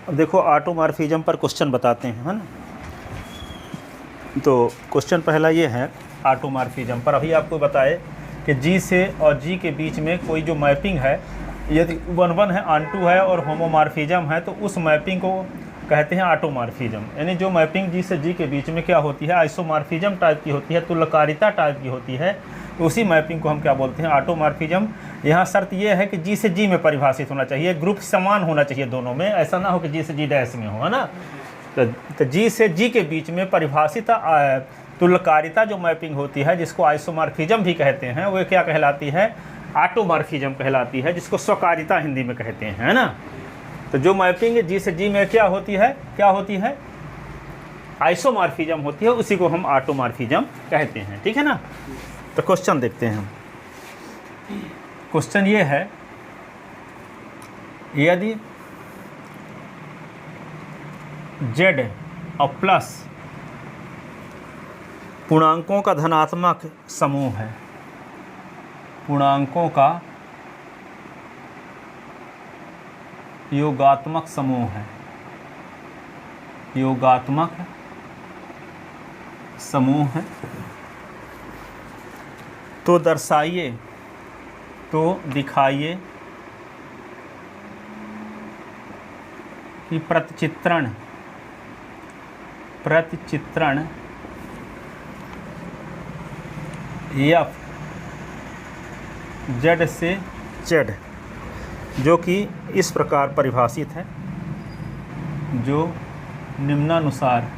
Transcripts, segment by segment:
अब देखो ऑटोमॉर्फिज्म पर क्वेश्चन बताते हैं, है ना। तो क्वेश्चन पहला ये है ऑटोमॉर्फिज्म पर। अभी आपको बताए कि जी से और जी के बीच में कोई जो मैपिंग है, यदि 1-1 है, ऑन-टू है और होमोमॉर्फिज्म है, तो उस मैपिंग को कहते हैं ऑटोमॉर्फिज्म। यानी जो मैपिंग जी से जी के बीच में क्या होती है, आइसोमॉर्फिज्म टाइप की होती है, तुल्यकारिता टाइप की होती है, तो उसी मैपिंग को हम क्या बोलते हैं, ऑटोमॉर्फिज्म। यहाँ शर्त यह है कि जी से जी में परिभाषित होना चाहिए, ग्रुप समान होना चाहिए दोनों में, ऐसा ना हो कि जी से जी डैश में हो, है ना। तो जी से जी के बीच में परिभाषित तुल्यकारिता जो मैपिंग होती है, जिसको आइसोमॉर्फिज्म भी कहते हैं, वो क्या कहलाती है, ऑटोमॉर्फिज्म कहलाती है, जिसको स्वकारिता हिंदी में कहते हैं, है ना। तो जो मैपिंग जी से जी में क्या होती है, आइसोमॉर्फिज्म होती है, उसी को हम ऑटोमॉर्फिज्म कहते हैं, ठीक है ना। तो क्वेश्चन देखते हैं हम। क्वेश्चन ये है, यदि z और प्लस पूर्णांकों का धनात्मक समूह है, पूर्णांकों का योगात्मक समूह है, योगात्मक समूह है, तो दर्शाइए, तो दिखाइए कि प्रतिचित्रण f z से z, जो कि इस प्रकार परिभाषित है, जो निम्नानुसार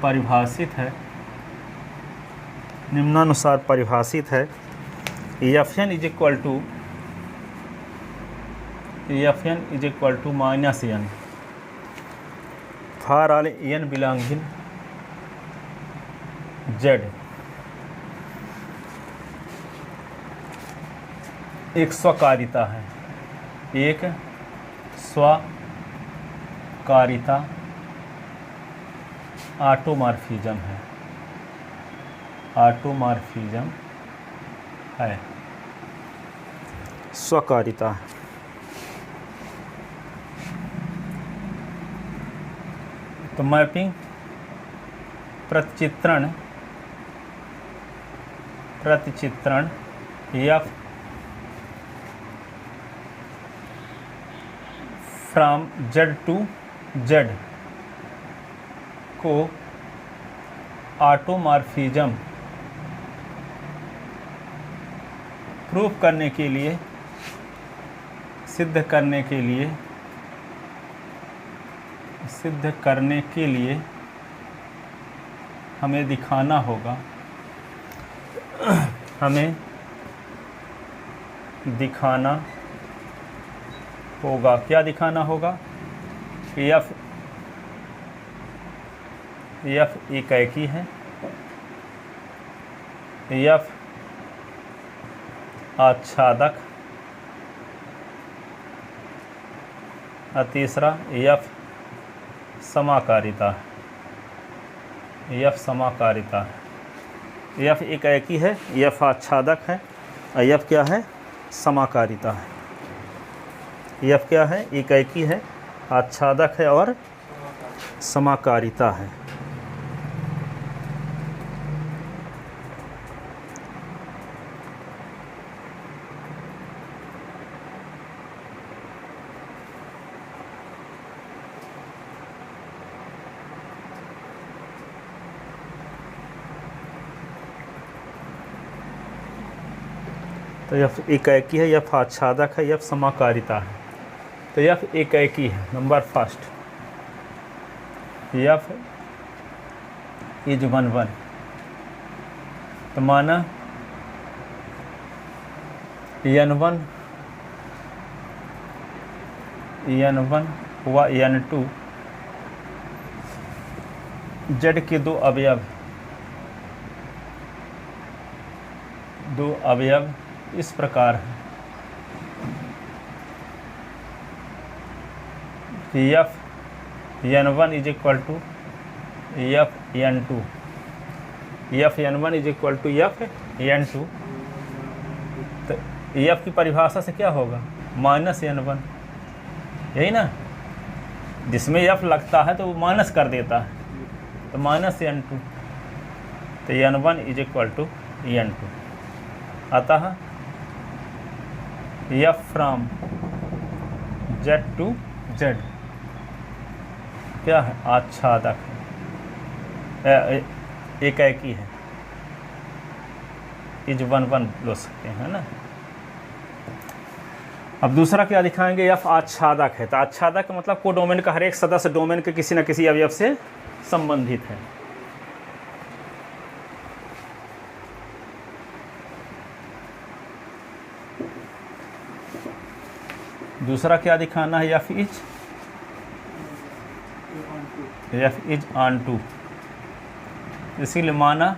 परिभाषित है, Fn is equal to minus n for all n belonging z। एक स्वकारिता है, एक स्वकारिता ऑटोमॉर्फिज्म है, ऑटोमॉर्फिज्म है, स्वकारिता है। तो मैपिंग प्रतिचित्रण f from z to z को ऑटोमॉर्फिज्म प्रूफ करने के लिए, सिद्ध करने के लिए हमें दिखाना होगा, क्या दिखाना होगा कि f एकाएकी है, f आच्छादक, और तीसरा f समाकारिता है, f एकाएकी है, f आच्छादक है, और f क्या है, समाकारिता है। f क्या है, एकाएकी है, आच्छादक है और समाकारिता है। तो f एकाएकी है, f आच्छादक है, f समाकारिता है। तो f एकाएकी है, नंबर फर्स्ट, f इज 1-1। तो माना n1 हुआ n2 z के दो अवयव इस प्रकार है कि f n1 is equal to f n2, f n1 is equal to f n2, तो एफ की परिभाषा से क्या होगा, माइनस n1, यही ना, जिसमें एफ लगता है तो वो माइनस कर देता है, तो माइनस n2, तो n1 is equal to n2। अतः f from z to z क्या है, आच्छादक है, एक ही है, इज 1 लो सकते हैं ना। अब दूसरा क्या दिखाएंगे, एफ आच्छादक है, तो आच्छादक का मतलब कोडोमेन का हर एक सदस्य डोमेन के किसी न किसी अवयव से संबंधित है। दूसरा क्या दिखाना है, एफ इज ऑन टू, इसीलिए माना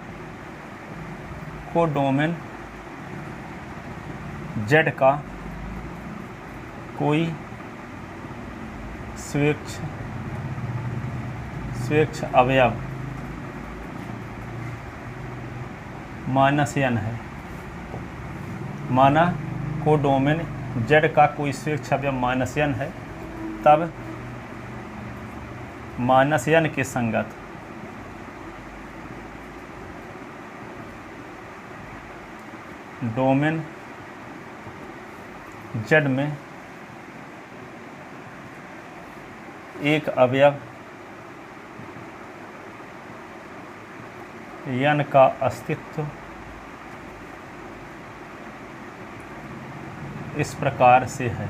कोडोमेन जेड का कोई स्वेच्छ अवयव -n है। माना कोडोमेन जेड का कोई स्वेच्छ अवयव -n है, तब -n के संगत डोमेन जेड में एक अवयव n का अस्तित्व इस प्रकार से है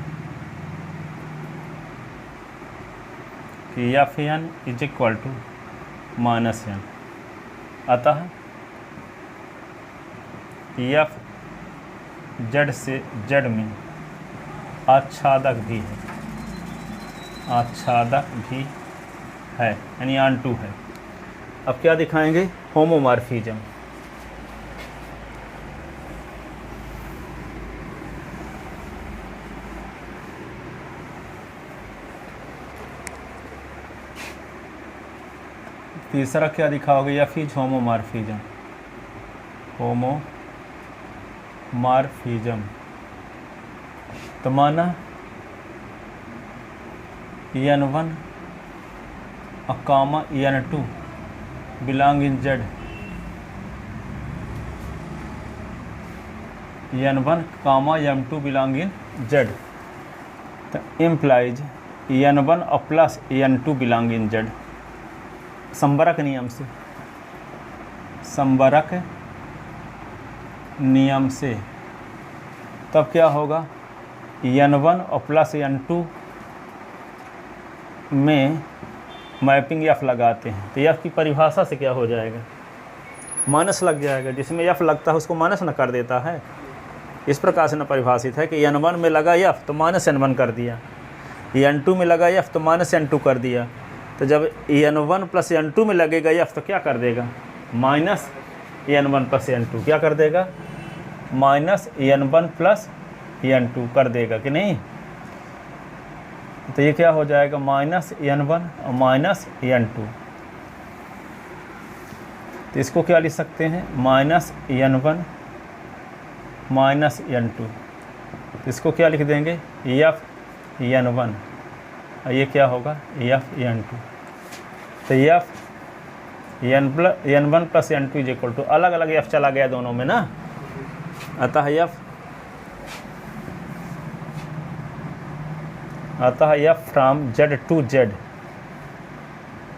कि Fn is equal to -n। अतः F जेड से जेड में आच्छादक भी है, आच्छादक भी है, यानी ऑन टू है। अब क्या दिखाएंगे, होमोमॉर्फिज्म। तीसरा क्या दिखाओगे, या फिर होमोमॉर्फिज्म, होमोमॉर्फिज्म तो माना n1 comma n2 belong in z, n1 comma m2 belong in z, तो implies n1 plus n2 belong in z। संबरक नियम से, संबरक नियम से तब क्या होगा, n1 और प्लस n2 में मैपिंग f लगाते हैं, तो f की परिभाषा से क्या हो जाएगा, माइनस लग जाएगा, जिसमें f लगता है उसको माइनस न कर देता है। इस प्रकार से न परिभाषित है कि n1 में लगा f तो माइनस n1 कर दिया, n2 में लगा f तो माइनस n2 कर दिया। तो जब n1 प्लस n2 में लगेगा f तो क्या कर देगा, माइनस n1 प्लस n2 क्या कर देगा, माइनस n1 प्लस n2 कर देगा कि नहीं। तो ये क्या हो जाएगा, माइनस n1 और माइनस n2। तो इसको क्या लिख सकते हैं, माइनस n1 माइनस n2। तो इसको क्या लिख देंगे, f n1, और ये क्या होगा, f n2। तो f n1 plus n2 is equal to, अलग अलग f चला गया दोनों में ना, अतः f from z to z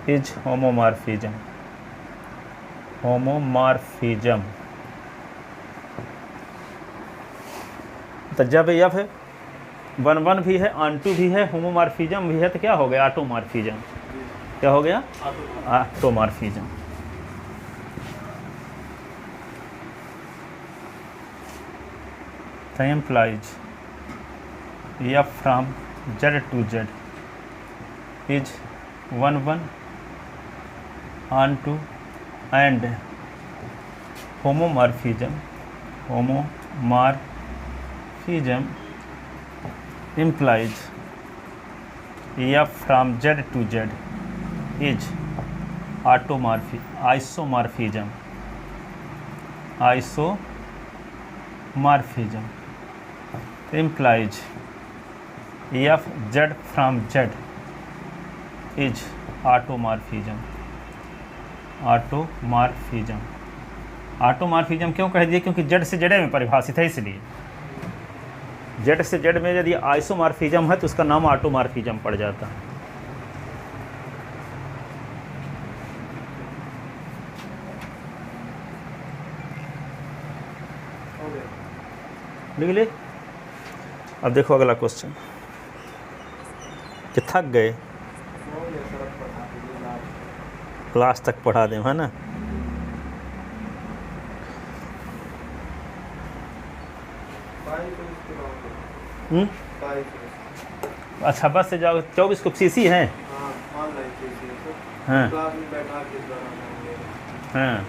is homomorphism, homomorphism. तो जब f 1 भी है, ऑन2 भी है, होमोमॉर्फिज्म भी है, तो क्या हो गया, ऑटोमॉर्फिज्म। क्या हो गया, ऑटोमॉर्फिज्म। तो implies f from z to z is 1 onto and homomorphism implies f from z to z is isomorphism morphism implies f z from z is automorphism. Automorphism, automorphism क्यों कह दिए? क्योंकि जेड से Z में परिभाषित है, इसलिए जेड से जेड में यदि आइसोमॉर्फिज्म है तो उसका नाम ऑटोमॉर्फिज्म पड़ जाता है। लिख ले। अब देखो अगला क्वेश्चन, कि थक गए, क्लास तक पढ़ा दें, है ना। अच्छा बस से जाओ, 24 को सीसी हैं। हाँ हाँ,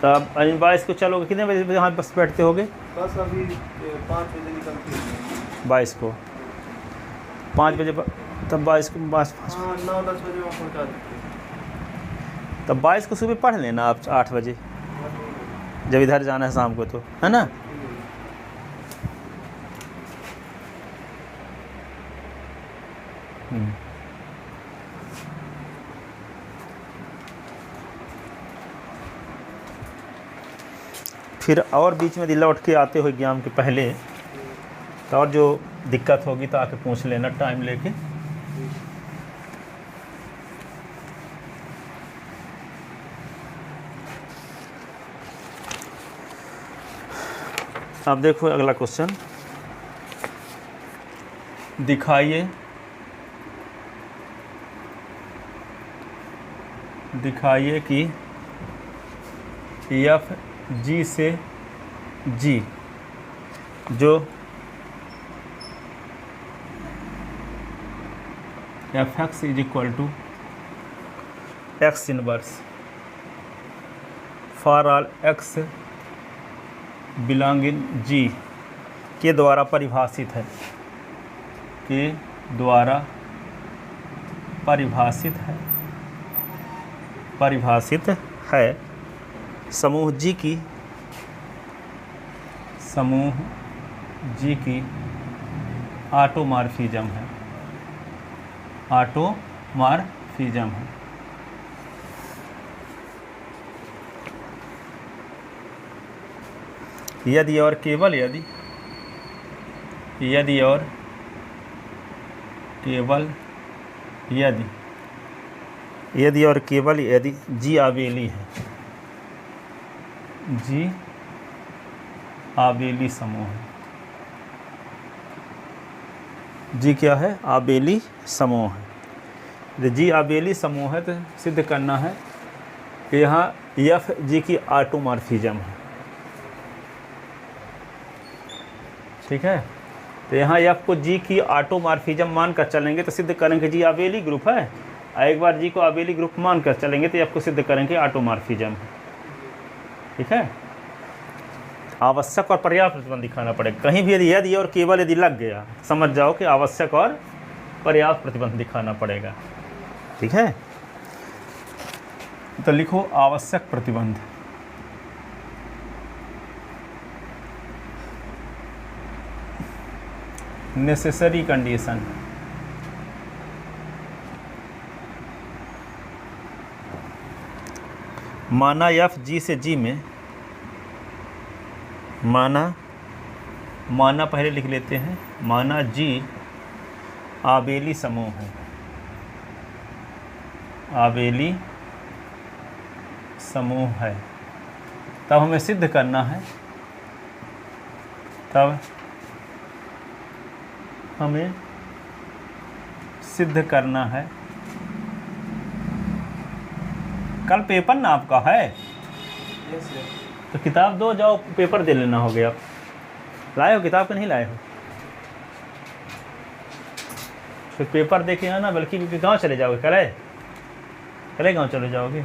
तब 22 को चलोगे, कितने बजे यहाँ बस बैठते होगे? बस अभी 5 बजे निकलती है। 22 को 5 बजे, तब 22 को बस 9-10 बजे वहाँ पहुँचा देते हैं। तब 22 को सुबह पढ़ लेना आप 8 बजे, जब इधर जाना है शाम को, तो है ना। फिर और बीच में लौट के आते हो एग्जाम के पहले, तो और जो दिक्कत होगी तो आके पूछ लेना टाइम लेके। अब देखो अगला क्वेश्चन, दिखाइए कि एफ जी से जी जो f x is equal to x inverse for all x belonging G के द्वारा परिभाषित है, के द्वारा परिभाषित है समूह जी की ऑटोमॉर्फिज्म है, ऑटोमॉर्फिज्म है। यदि और केवल यदि जी आबेली है, जी आबेली समूह है, जी क्या है? आबेली समूह है। यदि जी आबेली समूह है तो सिद्ध करना है कि यहाँ एफ जी की ऑटोमॉर्फिज्म है, ठीक है। तो यहाँ एफ को जी की ऑटोमॉर्फिज्म मान कर चलेंगे तो सिद्ध करेंगे जी आबेली ग्रुप है, और एक बार जी को आबेली ग्रुप मान कर चलेंगे तो एफ को सिद्ध करेंगे ऑटोमॉर्फिज्म है, ठीक है। आवश्यक और पर्याप्त प्रतिबंध दिखाना पड़ेगा। कहीं भी यदि और केवल यदि लग गया, समझ जाओ कि आवश्यक और पर्याप्त प्रतिबंध दिखाना पड़ेगा, ठीक है। तो लिखो आवश्यक प्रतिबंध, नेसेसरी कंडीशन, माना एफ जी से जी में, माना पहले लिख लेते हैं, माना जी आबेली समूह है, आबेली समूह है, तब हमें सिद्ध करना है, कल पेपर ना आपका है? तो किताब दो, जाओ पेपर दे लेना। हो गया, लाए हो किताब? का नहीं लाए हो? फिर पेपर देखे आना, बल्कि गांव चले जाओगे, कल गांव चले जाओगे।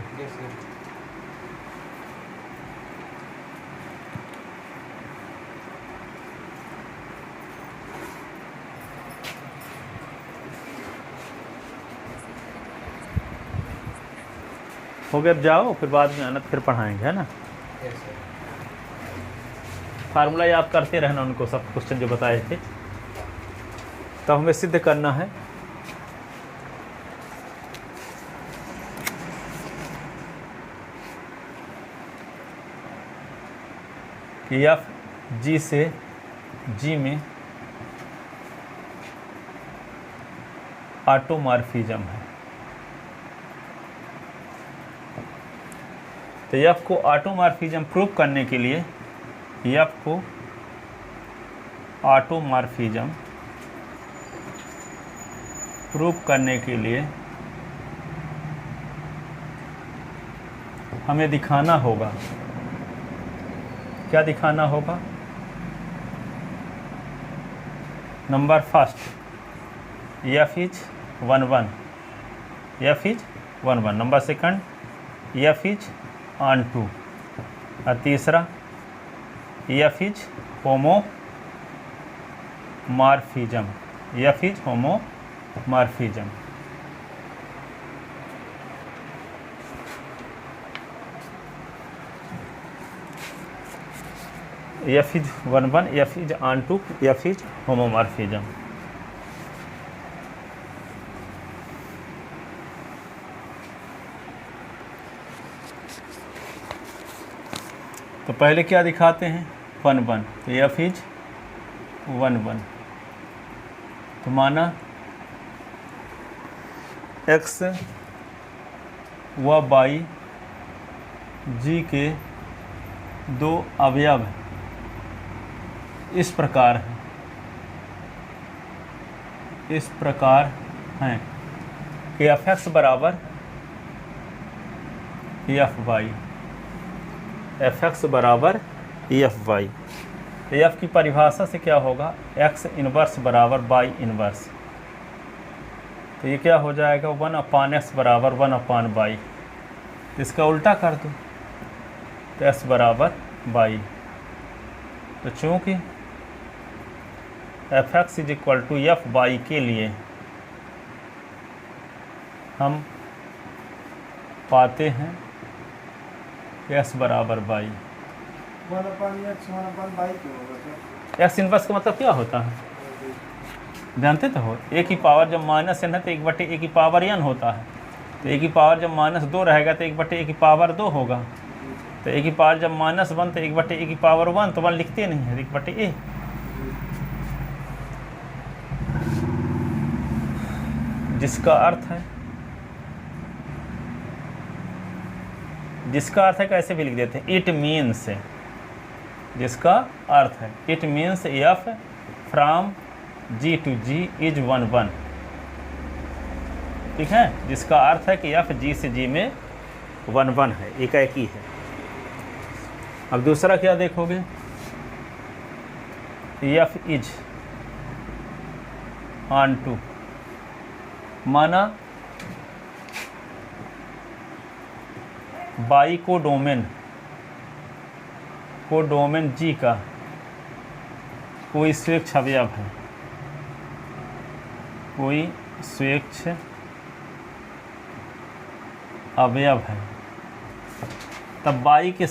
हो गया, अब जाओ, फिर बाद में आना, फिर पढ़ाएंगे, है ना। फार्मूला याद करते रहना उनको, सब क्वेश्चन जो बताए थे। तो हमें सिद्ध करना है कि एफ जी से जी में ऑटोमॉर्फिज्म है। तो एफ को ऑटोमॉर्फिज्म प्रूव करने के लिए, एफ को ऑटोमॉर्फिज्म प्रूव करने के लिए हमें दिखाना होगा, क्या दिखाना होगा? Number first, f is 1 1, f is 1 1। Number second, f is onto. और तीसरा, f is homomorphism, f is homomorphism. F is 1 1, f is onto, f is homomorphism. तो पहले क्या दिखाते हैं? 1 1। तो एफ इज 1 1, तो माना एक्स व वाई जी के दो अवयव हैं, इस प्रकार हैं, इस प्रकार हैं कि एफ एक्स बराबर एफ वाई, एफ एक्स बराबर एफ वाई। एफ की परिभाषा से क्या होगा? एक्स इनवर्स बराबर वाई इनवर्स। तो ये क्या हो जाएगा? 1/x बराबर 1/y। तो इसका उल्टा कर दो तो x बराबर y। तो चूँकि f x is equal to f y के लिए हम पाते हैं x बराबर y। 1/x 1/y क्यों होगा सर? एक्स इनवर्स का मतलब क्या होता है? जानते तो हो, ए की पावर जब -n है तो 1/a की पावर n होता है। तो ए की पावर जब -2 रहेगा तो 1/a की पावर 2 होगा। तो ए की पावर जब -1 तो 1/a की पावर 1, तो 1 लिखते नहीं है, 1/a। जिसका अर्थ है कैसे भी लिख देते हैं, इट मीन्स, जिसका अर्थ है it means f from g to g is 1 1। ठीक है, जिसका अर्थ है कि एफ जी से जी में 1 1 है, एक ही है। अब दूसरा क्या देखोगे? एफ इज ऑन टू, माना बाई को डोमेन जी का कोई स्वेच्छ अवयव है, कोई स्वेच्छ अवयव है, तब बाई के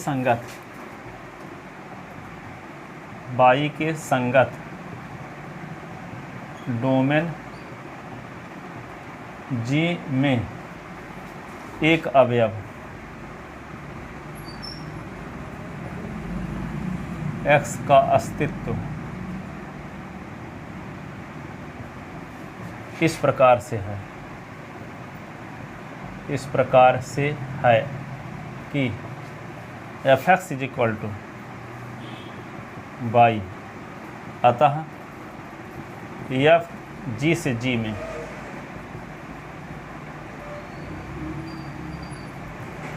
संगत डोमेन जी में एक अवयव x का अस्तित्व इस प्रकार से है, इस प्रकार से है कि f x is equal to y. अतः एफ जी से जी में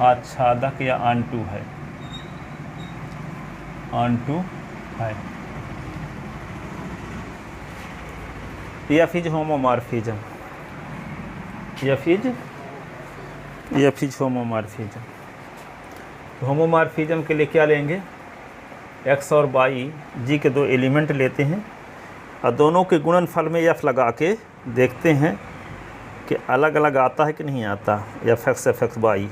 आच्छादक या ऑनटू है, ऑनटू है। F is homomorphism, f is homomorphism. तो होमोमॉर्फिज्म के लिए क्या लेंगे? एक्स और वाई जी के दो एलिमेंट लेते हैं और दोनों के गुणनफल में एफ लगा के देखते हैं कि अलग अलग आता है कि नहीं आता, एफ एक्स वाई।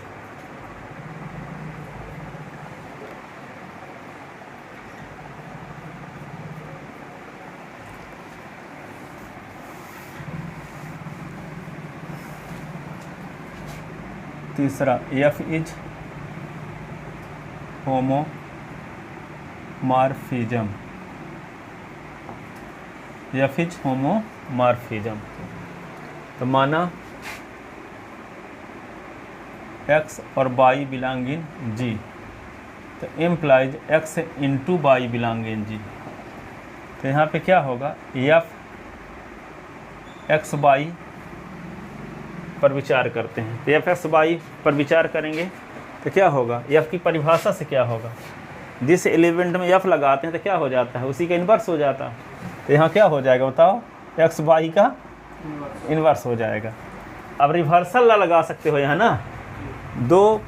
तीसरा f is homomorphism, f is homomorphism. तो माना एक्स और वाई बिलोंग इन जी, तो implies x into y belong in G. तो यहाँ पे क्या होगा, एफ एक्स वाई पर विचार करते हैं। तो एफ एक्स वाई पर विचार करेंगे तो क्या होगा, एफ की परिभाषा से क्या होगा, जिस एलिमेंट में एफ लगाते हैं तो क्या हो जाता है, उसी का इन्वर्स हो जाता है। तो यहाँ क्या हो जाएगा बताओ, एक्स वाई का इन्वर्स हो जाएगा। अब रिवर्सल ला लगा सकते हो यहाँ ना, दो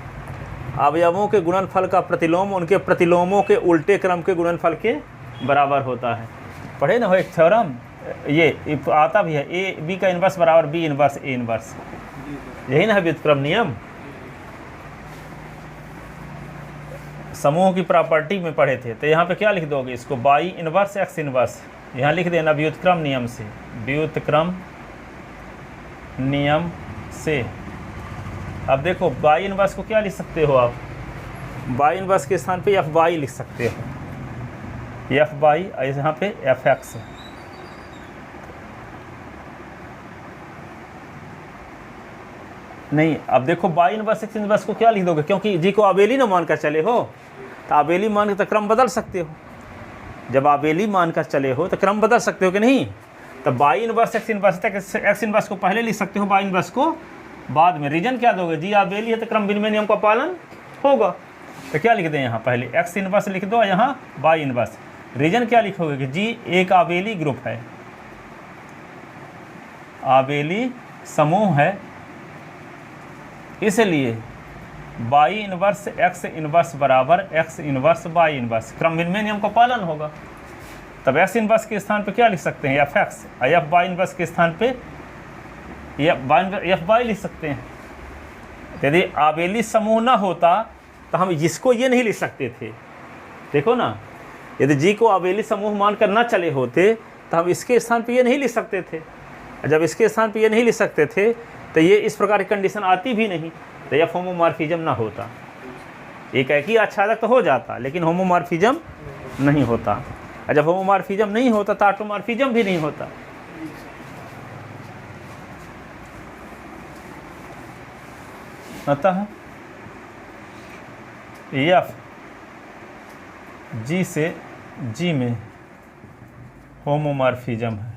अवयवों के गुणनफल का प्रतिलोम उनके प्रतिलोमों के उल्टे क्रम के गुणनफल के बराबर होता है। पढ़े ना हो एक थ्योरम, ये आता भी है, ए बी का इन्वर्स बराबर बी इन्वर्स ए इन्वर्स, यही ना है व्युत्क्रम नियम। समूह की प्रॉपर्टी में पढ़े थे। तो यहाँ पे क्या लिख दोगे इसको, बाई इन्वर्स एक्स इन्वर्स, यहाँ लिख देना व्युत्क्रम नियम से, व्युत्क्रम नियम से। अब देखो बाई इन्वर्स को क्या लिख सकते हो आप, बाई इन्वर्स के स्थान पे एफ बाई लिख सकते हो, एफ बाई, यहाँ पे एफ एक्स। नहीं, अब देखो बाई इन्वर्स एक्स इन्वर्स को क्या लिख दोगे, क्योंकि जी को आबेली ना मान कर चले हो, तो आबेली मान के तो क्रम बदल सकते हो। जब आबेली मान कर चले हो तो क्रम बदल सकते हो कि नहीं। तो बाई इन्वर्स एक्स इन्वर्स तक एक्स इन्वर्स को पहले लिख सकते हो, बाई इन्वर्स को बाद में। रीजन क्या दोगे, जी आबेली है तो क्रम विनिमय नियम का पालन होगा। तो क्या लिख दें यहाँ, पहले एक्स इन्वर्स लिख दो, यहाँ बाई इन्वर्स। रीजन क्या लिखोगे कि जी एक आबेली ग्रुप है, आबेली समूह है, इसलिए बाई इन्वर्स एक्स इन्वर्स बराबर एक्स इन्वर्स बाई इन्वर्स, क्रम विनिमय नियम का पालन होगा। तब एक्स इन्वर्स के स्थान पे क्या लिख सकते हैं, F x, F by inverse के स्थान पे एफ बाई लिख सकते हैं। यदि आबेली समूह ना होता तो हम इसको ये नहीं लिख सकते थे। देखो ना, यदि जी को आबेली समूह मानकर ना चले होते तो हम इसके स्थान पे ये नहीं लिख सकते थे। जब इसके स्थान पे ये नहीं लिख सकते थे तो ये इस प्रकार की कंडीशन आती भी नहीं, तो एफ होमोमॉर्फिज्म ना होता। एक ही आच्छादक तो हो जाता, लेकिन होमोमॉर्फिज्म नहीं होता। और जब होमोमॉर्फिज्म नहीं होता तो ऑटोमॉर्फिज्म भी नहीं होता। अतः एफ जी से जी में होमोमॉर्फिज्म है,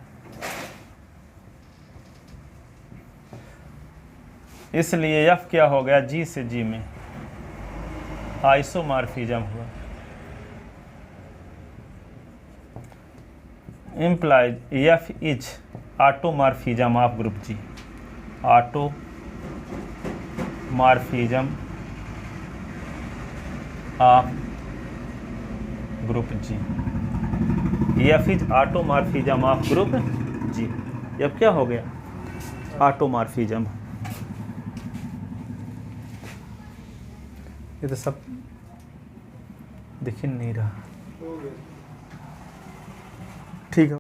इसलिए एफ क्या हो गया, जी से जी में आइसोमॉर्फिज्म हुआ। Implies f is automorphism of group G, automorphism of group G. F is automorphism of group G. अब क्या हो गया, ऑटोमॉर्फिज्म। ये तो सब दिख ही नहीं रहा।